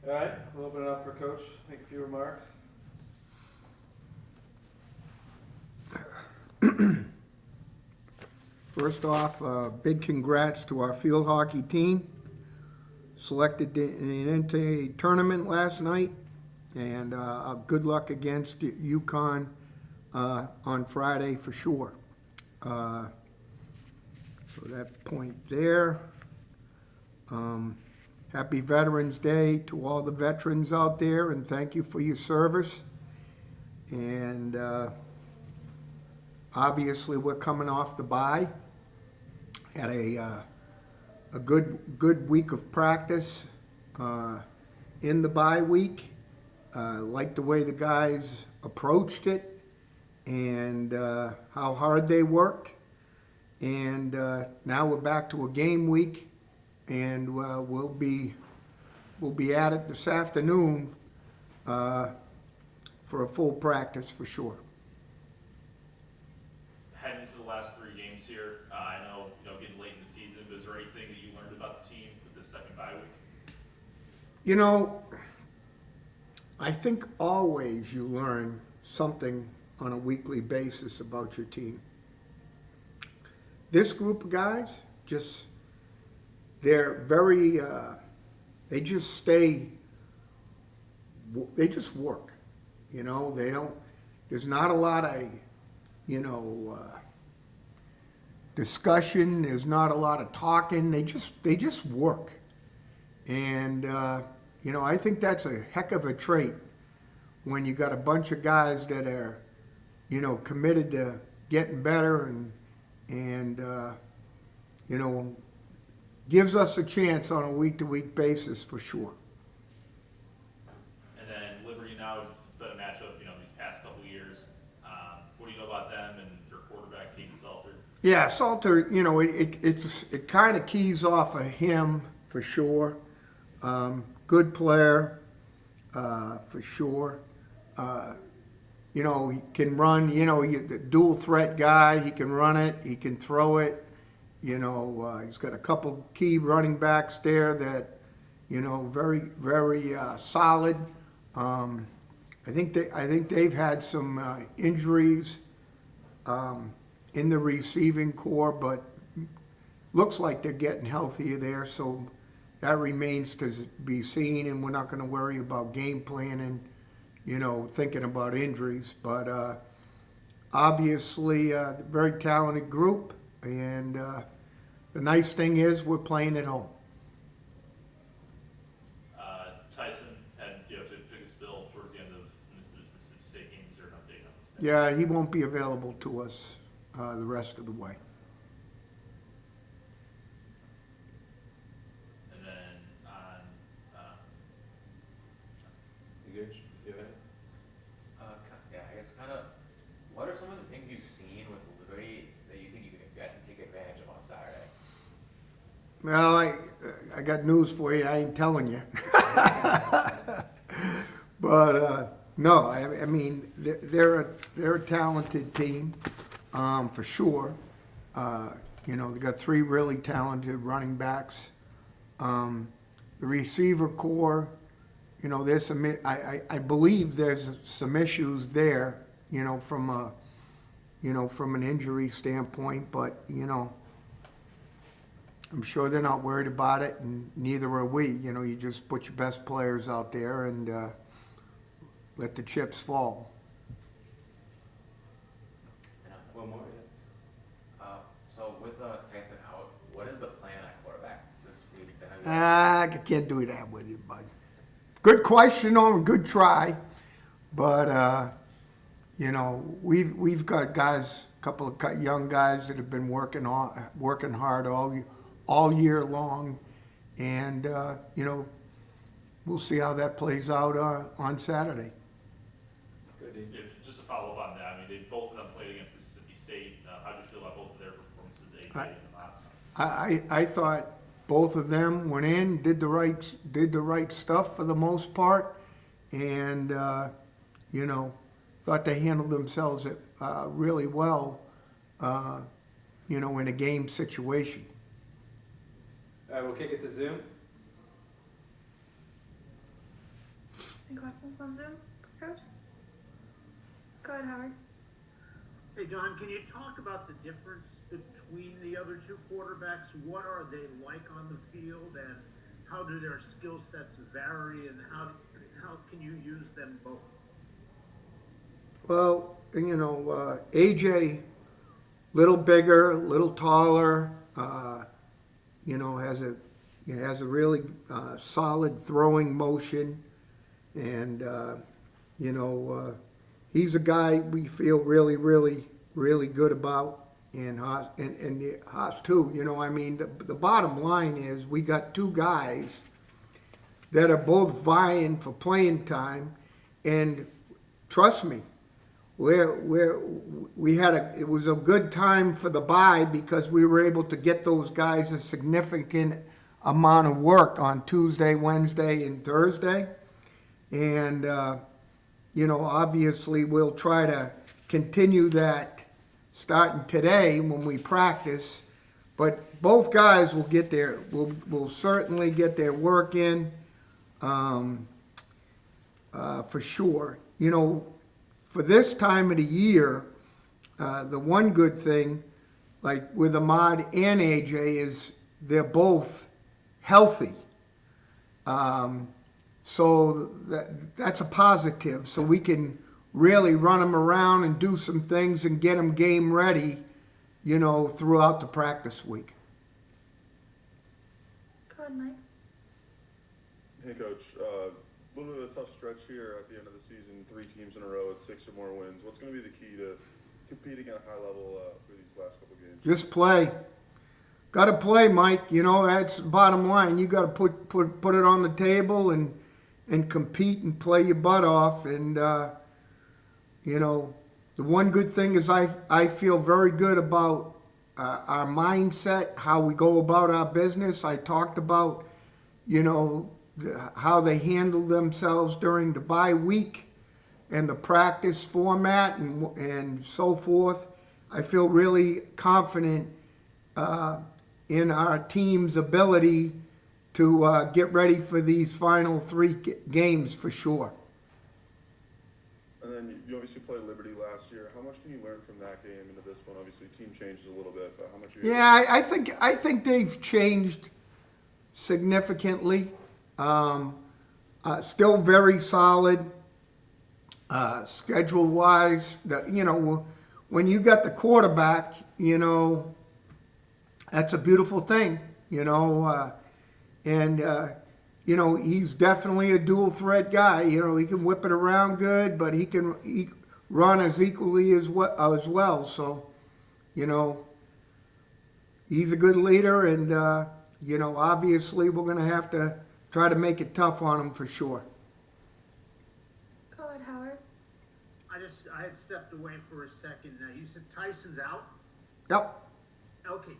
All right, we'll open it up for Coach. Make a few remarks. First off, big congrats to our field hockey team. Selected in an NCAA tournament last night, and good luck against UConn on Friday for sure. So that point there. Happy Veterans Day to all the veterans out there, and thank you for your service. And obviously, we're coming off the bye. Had a good week of practice in the bye week. Liked the way the guys approached it and how hard they worked. And now we're back to a game week, and we'll be at it this afternoon for a full practice for sure. Heading into the last 3 games here, I know getting late in the season, but is there anything that you learned about the team with this second bye week? You know, I think always you learn something on a weekly basis about your team. This group of guys, they're very, they just work. They don't, there's not a lot of, discussion, there's not a lot of talking, they just work. And, I think that's a heck of a trait when you got a bunch of guys that are, committed to getting better and gives us a chance on a week-to-week basis for sure. And then Liberty now has been a matchup, these past couple of years. What do you know about them and their quarterback, Keith Salter? Yeah, Salter, it kind of keys off of him for sure. Good player, for sure. He can run, the dual threat guy, he can run it, he can throw it. He's got a couple key running backs there that, very, very solid. I think they've had some injuries in the receiving core, but looks like they're getting healthier there. So that remains to be seen, and we're not going to worry about game planning, thinking about injuries. But obviously, a very talented group, and the nice thing is we're playing at home. Tyson had took a spill towards the end of Mississippi State game. Is there an update on this? Yeah, he won't be available to us the rest of the way. And then on You good? You have any? Yeah, I guess kind of. What are some of the things you've seen with Liberty that you think you guys can take advantage of on Saturday? Well, I got news for you. I ain't telling you. But no, I mean they're a talented team, for sure. They got 3 really talented running backs. The receiver core, there's some. I believe there's some issues there, from an injury standpoint, but I'm sure they're not worried about it, and neither are we. You just put your best players out there and let the chips fall. One more. So with Tyson out, what is the plan at quarterback this week? I can't do that with you, bud. Good question, or good try, but we've got guys, a couple of young guys that have been working hard all year long, and we'll see how that plays out on Saturday. Good. Yeah, just to follow up on that, I mean, both of them played against Mississippi State. How do you feel about both of their performances, AJ and Lamont? I thought both of them went in, did the right stuff for the most part, and thought they handled themselves really well, in a game situation. All right, we'll kick it to Zoom. Any questions on Zoom, Coach? Go ahead, Howard. Hey, Don, can you talk about the difference between the other two quarterbacks? What are they like on the field, and how do their skill sets vary, and how can you use them both? Well, AJ, little bigger, little taller, has a really solid throwing motion, and he's a guy we feel really, really, really good about, and Haas too. The bottom line is we got two guys that are both vying for playing time, and trust me, it was a good time for the bye because we were able to get those guys a significant amount of work on Tuesday, Wednesday, and Thursday. And, obviously we'll try to continue that starting today when we practice. But both guys will certainly get their work in, for sure. For this time of the year, the one good thing, like with Ahmad and AJ, is they're both healthy. So that's a positive. So we can really run them around and do some things and get them game ready, throughout the practice week. Go ahead, Mike. Hey, Coach. A little bit of a tough stretch here at the end of the season. 3 teams in a row at 6 or more wins. What's going to be the key to competing at a high level for these last couple games? Just play. Got to play, Mike. That's the bottom line. You got to put it on the table and compete and play your butt off. And the one good thing is I feel very good about our mindset, how we go about our business. I talked about how they handle themselves during the bye week and the practice format and so forth. I feel really confident in our team's ability to get ready for these final 3 games for sure. And then you obviously played Liberty last year. How much can you learn from that game into this one? Obviously, team changes a little bit, but how much? Yeah, I think they've changed significantly. Still very solid. Schedule-wise, when you got the quarterback, that's a beautiful thing, he's definitely a dual threat guy. He can whip it around good, but he can run as equally as well. So, he's a good leader, and obviously we're going to have to try to make it tough on him for sure. Go ahead, Howard. I had stepped away for a second. You said Tyson's out? Yep. Okay.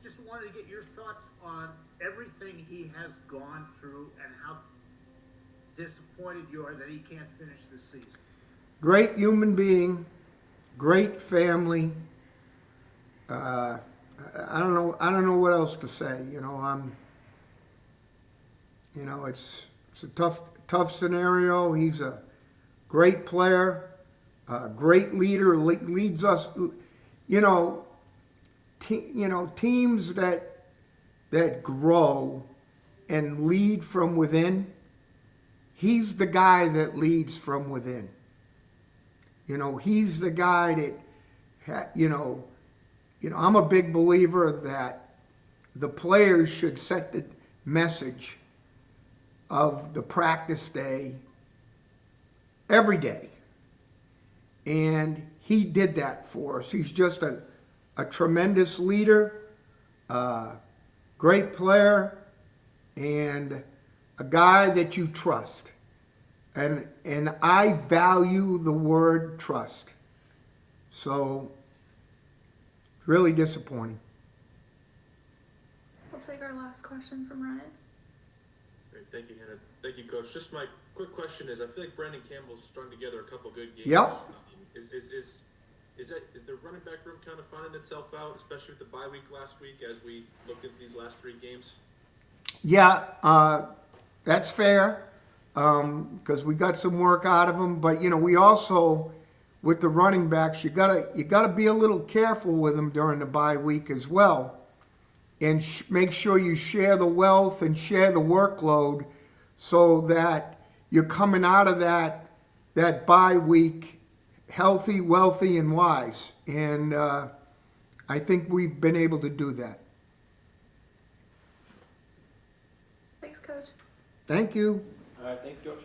Just wanted to get your thoughts on everything he has gone through and how disappointed you are that he can't finish this season. Great human being, great family. I don't know what else to say. It's a tough scenario. He's a great player, great leader, leads us. Teams that grow and lead from within. He's the guy that leads from within. He's the guy that, I'm a big believer that the players should set the message of the practice day every day. And he did that for us. He's just a tremendous leader, great player, and a guy that you trust. And I value the word trust. So, really disappointing. We'll take our last question from Ryan. Great, thank you, Hannah. Thank you, Coach. Just my quick question is, I feel like Brandon Campbell's strung together a couple good games. Yep. Is the running back room kind of finding itself out, especially with the bye week last week, as we look into these last 3 games? Yeah, that's fair. because we got some work out of them. But, we also, with the running backs, you gotta be a little careful with them during the bye week as well. And make sure you share the wealth and share the workload so that you're coming out of that bye week healthy, wealthy, and wise. And I think we've been able to do that. Thanks, Coach. Thank you. All right, thanks, Coach.